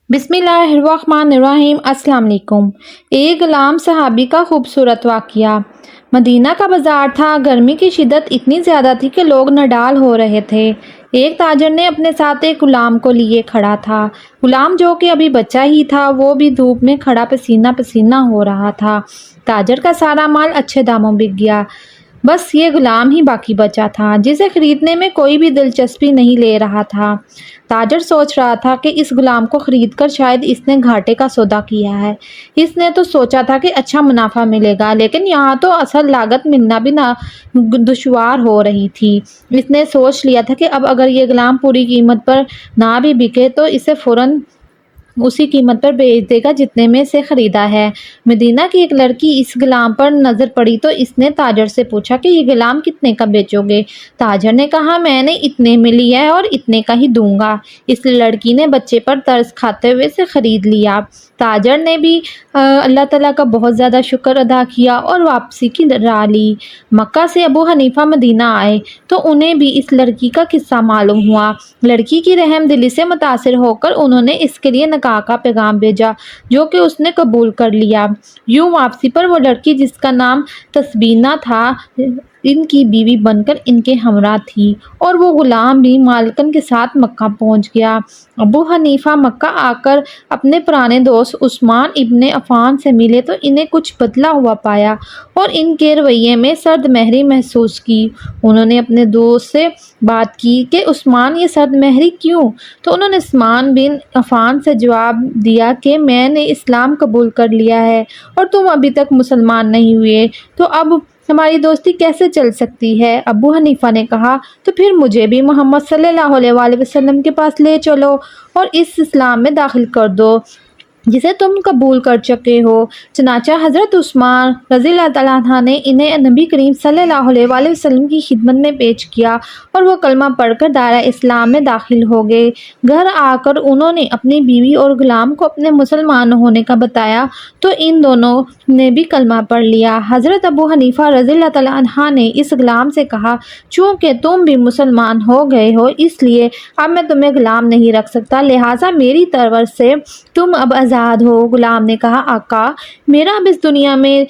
बिस्मिल्लाहिर्रहमानिर्रहीम। अस्सलाम वालेकुम। एक गुलाम सहाबी का खूबसूरत वाक़या। मदीना का बाज़ार था। गर्मी की शिद्दत इतनी ज़्यादा थी कि लोग नडाल हो रहे थे। एक ताजर ने अपने साथ एक गुलाम को लिए खड़ा था। गुलाम जो कि अभी बच्चा ही था, वो भी धूप में खड़ा पसीना पसीना हो रहा था। ताजर का सारा माल अच्छे दामों बिक गया। बस ये गुलाम ही बाकी बचा था, जिसे खरीदने में कोई भी दिलचस्पी नहीं ले रहा था। ताजर सोच रहा था कि इस गुलाम को खरीदकर शायद इसने घाटे का सौदा किया है। इसने तो सोचा था कि अच्छा मुनाफा मिलेगा, लेकिन यहाँ तो असल लागत मिलना भी ना दुश्वार हो रही थी। इसने सोच लिया था कि अब अगर ये गुलाम पूरी कीमत पर ना भी बिके तो इसे फ़ौरन उसी कीमत पर बेच देगा जितने में से ख़रीदा है। मदीना की एक लड़की इस गुलाम पर नज़र पड़ी तो इसने ताजर से पूछा कि ये गुलाम कितने का बेचोगे। ताजर ने कहा, मैंने इतने में लिया है और इतने का ही दूंगा। इस लड़की ने बच्चे पर तरस खाते हुए से ख़रीद लिया। ताजर ने भी अल्लाह ताला का बहुत ज़्यादा शुक्र अदा किया और वापसी की राह ली। मक्का से अबू हनीफ़ा मदीना आए तो उन्हें भी इस लड़की का किस्सा मालूम हुआ। लड़की की रहम दिली से मुतासिर होकर उन्होंने इसके लिए निकाह का पैगाम भेजा, जो कि उसने कबूल कर लिया। यूं वापसी पर वो लड़की, जिसका नाम तस्बीना था, इनकी बीवी बनकर इनके हमरा थी और वो गुलाम भी मालकन के साथ मक्का पहुंच गया। अबू हनीफा मक्का आकर अपने पुराने दोस्त उस्मान इब्ने अफ़ान से मिले तो इन्हें कुछ बदला हुआ पाया और इनके रवैये में सर्द महरी महसूस की। उन्होंने अपने दोस्त से बात की कि उस्मान, ये सर्द महरी क्यों? तो उन्होंने उस्मान बिन अफ़ान से जवाब दिया कि मैंने इस्लाम कबूल कर लिया है और तुम अभी तक मुसलमान नहीं हुए, तो अब हमारी दोस्ती कैसे चल सकती है? अबू हनीफा ने कहा, तो फिर मुझे भी मोहम्मद सल्लल्लाहु अलैहि वसल्लम के पास ले चलो और इस इस्लाम में दाखिल कर दो जिसे तुम कबूल कर चुके हो। चनाचा हज़रत उस्मान रज़ियल्लाहु तआला अन्हु ने इन्हें नबी करीम सल्लल्लाहु अलैहि वसल्लम की खिदमत में पेश किया और वो कलमा पढ़कर दायरा इस्लाम में दाखिल हो गए। घर आकर उन्होंने अपनी बीवी और गुलाम को अपने मुसलमान होने का बताया तो इन दोनों ने भी कलमा पढ़ लिया। हज़रत अबू हनीफा रज़ियल्लाहु तआला अन्हु ने इस गुलाम से कहा, चूँकि तुम भी मुसलमान हो गए हो, इसलिए अब मैं तुम्हें गुलाम नहीं रख सकता, लिहाजा मेरी तरफ से तुम अब आज़ाद हो। गुलाम ने कहा, आका, मेरा अब इस दुनिया में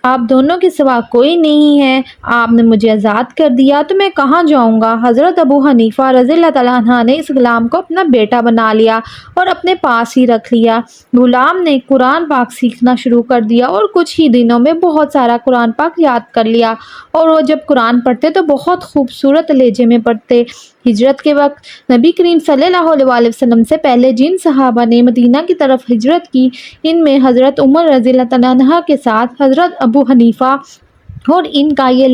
आप दोनों के सिवा कोई नहीं है। आपने मुझे आज़ाद कर दिया तो मैं कहाँ जाऊँगा? हज़रत अबू हनीफा रज़ियल्लाहु तआला अन्हु ने इस गुलाम को अपना बेटा बना लिया और अपने पास ही रख लिया। गुलाम ने कुरान पाक सीखना शुरू कर दिया और कुछ ही दिनों में बहुत सारा कुरान पाक याद कर लिया और वो जब कुरान पढ़ते तो बहुत खूबसूरत लहजे में पढ़ते। हिजरत के वक्त नबी करीम सल्लल्लाहु अलैहि वसल्लम से पहले जिन सहाबा ने मदीना की तरफ हिजरत की, इनमें हज़रत उमर रज़ियल्लाहु तआला अन्हु के साथ हज़रत अबू हनीफा और इनका ये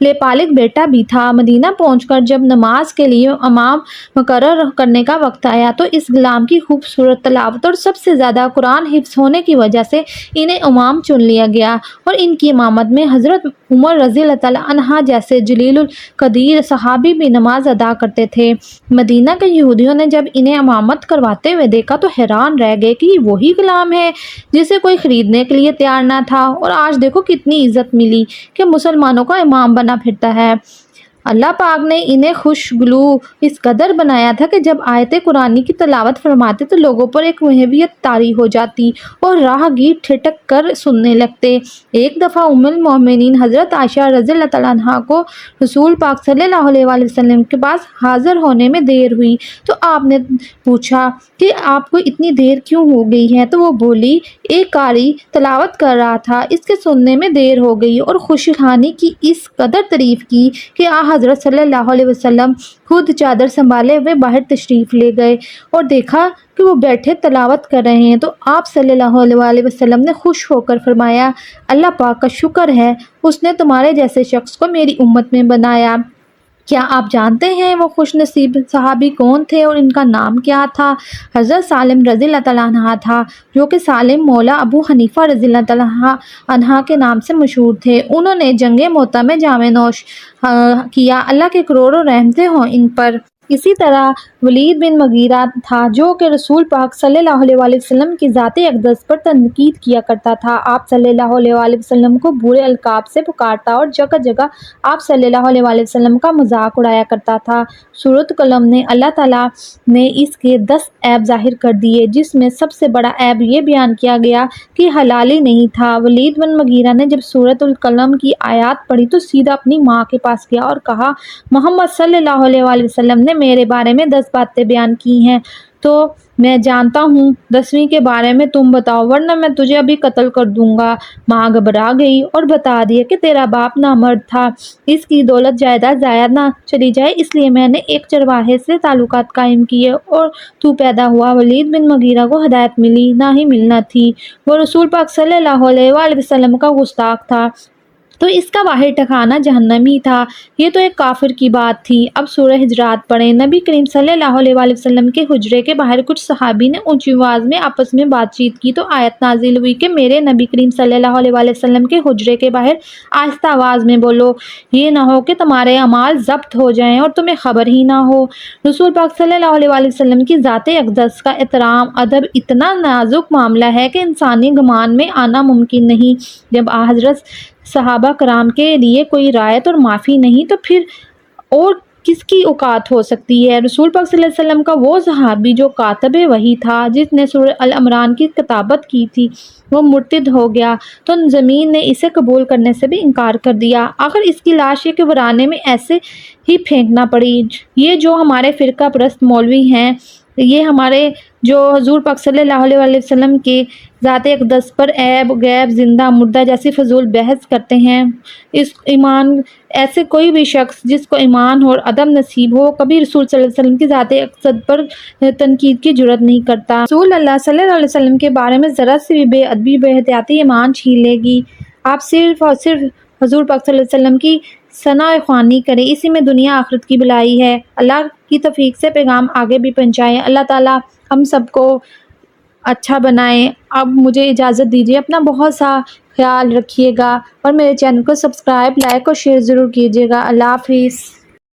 लेपालिक बेटा भी था। मदीना पहुंचकर जब नमाज के लिए इमाम मुकर्रर करने का वक्त आया तो इस गुलाम की खूबसूरत तलावत और सबसे ज़्यादा कुरान हिफ्ज़ होने की वजह से इन्हें इमाम चुन लिया गया और इनकी इमामत में हज़रत उमर रज़ियल्लाहु तआला अन्हु जैसे जलीलुल कदीर सहाबी भी नमाज अदा करते थे। मदीना के यहूदियों ने जब इन्हें इमामत करवाते हुए देखा तो हैरान रह गए कि वही गुलाम है जिसे कोई ख़रीदने के लिए तैयार ना था और आज देखो कितनी इज़्ज़त मिली कि मुसलमानों का इमाम बना फिरता है। अल्लाह पाक ने इन्हें खुशगलू इस कदर बनाया था कि जब आयत कुरानी की तिलावत फरमाते तो लोगों पर एक महवियत तारी हो जाती और राहगीर ठिठक कर सुनने लगते। एक दफ़ा उम्मुल मोमिनीन हज़रत आयशा रज़ियल्लाहु तआला अन्हा को रसूल पाक सल्लल्लाहु अलैहि वसल्लम के पास हाज़िर होने में देर हुई तो आपने पूछा कि आपको इतनी देर क्यों हो गई है? तो वो बोली, एक कारी तिलावत कर रहा था, इसके सुनने में देर हो गई और खुशहानी की इस कदर तारीफ़ की कि हज़रत सल्लल्लाहु अलैहि वसल्लम खुद चादर संभाले हुए बाहर तशरीफ़ ले गए और देखा कि वो बैठे तलावत कर रहे हैं तो आप सल्लल्लाहु अलैहि वसल्लम ने खुश होकर फरमाया, अल्लाह पाक का शुक्र है, उसने तुम्हारे जैसे शख्स को मेरी उम्मत में बनाया। क्या आप जानते हैं वो खुश नसीब सहाबी कौन थे और इनका नाम क्या था? हज़रत सालिम रज़ियल्लाहु तआला अन्हु था, जो कि सालिम मौला अबू हनीफा रज़ियल्लाहु तआला अन्हु के नाम से मशहूर थे। उन्होंने जंगे मोता में जामे नोश किया। अल्लाह के करोड़ों रहमतें हों इन पर। اسی طرح ولید بن مغیرہ تھا جو کہ رسول پاک صلی اللہ علیہ وآلہ وسلم کی ذات اقدس پر تنقید کیا کرتا تھا۔ آپ صلی اللہ علیہ وآلہ وسلم کو برے القاب سے پکارتا اور جگہ جگہ آپ صلی اللہ علیہ وآلہ وسلم کا مذاق اڑایا کرتا تھا۔ سورۃ قلم نے اللہ تعالیٰ نے اس کے 10 عیب ظاہر کر دیے، جس میں سب سے بڑا عیب یہ بیان کیا گیا کہ حلالی نہیں تھا۔ ولید بن مغیرہ نے جب سورۃ القلم کی آیات پڑھی تو سیدھا اپنی ماں کے پاس گیا اور کہا، محمد صلی اللہ علیہ وآلہ وسلم نے میرے بارے میں 10 باتیں بیان کی ہیں تو میں جانتا ہوں 10ویں کے بارے میں تم بتاؤ ورنہ میں تجھے ابھی قتل کر دوں گا۔ ماں گھبرا گئی اور بتا دیا کہ تیرا باپ نامرد تھا، اس کی دولت جائیداد ضائع نہ چلی جائے اس لیے میں نے ایک چرواہے سے تعلقات قائم کیے اور تو پیدا ہوا۔ ولید بن مغیرہ کو ہدایت ملی نہ ہی ملنا تھی، وہ رسول پاک صلی اللہ علیہ وآلہ وسلم کا گستاخ تھا تو اس کا واحد ٹھکانہ جہنم ہی تھا۔ یہ تو ایک کافر کی بات تھی۔ اب سورہ حجرات پڑھیں۔ نبی کریم صلی اللہ علیہ وآلہ وسلم کے حجرے کے باہر کچھ صحابی نے اونچی آواز میں آپس میں بات چیت کی تو آیت نازل ہوئی کہ میرے نبی کریم صلی اللہ علیہ وآلہ وسلم کے حجرے کے باہر آہستہ آواز میں بولو، یہ نہ ہو کہ تمہارے اعمال ضبط ہو جائیں اور تمہیں خبر ہی نہ ہو۔ رسول پاک صلی اللہ علیہ وآلہ وسلم کی ذات اقدس کا احترام ادب اتنا نازک معاملہ ہے کہ انسانی گمان میں آنا ممکن نہیں۔ جب حضرت صحابہ کرام کے لیے کوئی رعایت اور معافی نہیں تو پھر اور کس کی اوقات ہو سکتی ہے؟ رسول پاک صلی اللہ علیہ وسلم کا وہ صحابی جو کاتب وحی تھا، جس نے سورہ العمران کی کتابت کی تھی، وہ مرتد ہو گیا تو زمین نے اسے قبول کرنے سے بھی انکار کر دیا۔ آخر اس کی لاش کے ورانے میں ایسے ہی پھینکنا پڑی۔ یہ جو ہمارے فرقہ پرست مولوی ہیں، یہ ہمارے جو حضور پاک صلی اللہ علیہ وآلہ وسلم کے ذات اقدس پر عیب، غیب، زندہ، مردہ جیسی فضول بحث کرتے ہیں، اس ایمان ایسے کوئی بھی شخص جس کو ایمان اور عدم نصیب ہو کبھی رسول صلی اللہ علیہ وسلم کی ذات اقدس پر تنقید کی جرات نہیں کرتا۔ رسول اللہ صلی اللہ علیہ وسلم کے بارے میں ذرا سی بھی بے ادبی، بے احتیاطی ایمان چھین لے گی۔ آپ صرف اور صرف حضور پاک صلی اللہ علیہ وسلم کی ثنا خوانی کریں، اسی میں دنیا آخرت کی بھلائی ہے۔ اللہ کی توفیق سے پیغام آگے بھی پہنچائیں۔ اللہ تعالیٰ ہم سب کو اچھا بنائیں۔ اب مجھے اجازت دیجیے، اپنا بہت سا خیال رکھیے گا اور میرے چینل کو سبسکرائب، لائک اور شیئر ضرور کیجیے گا۔ اللہ حافظ۔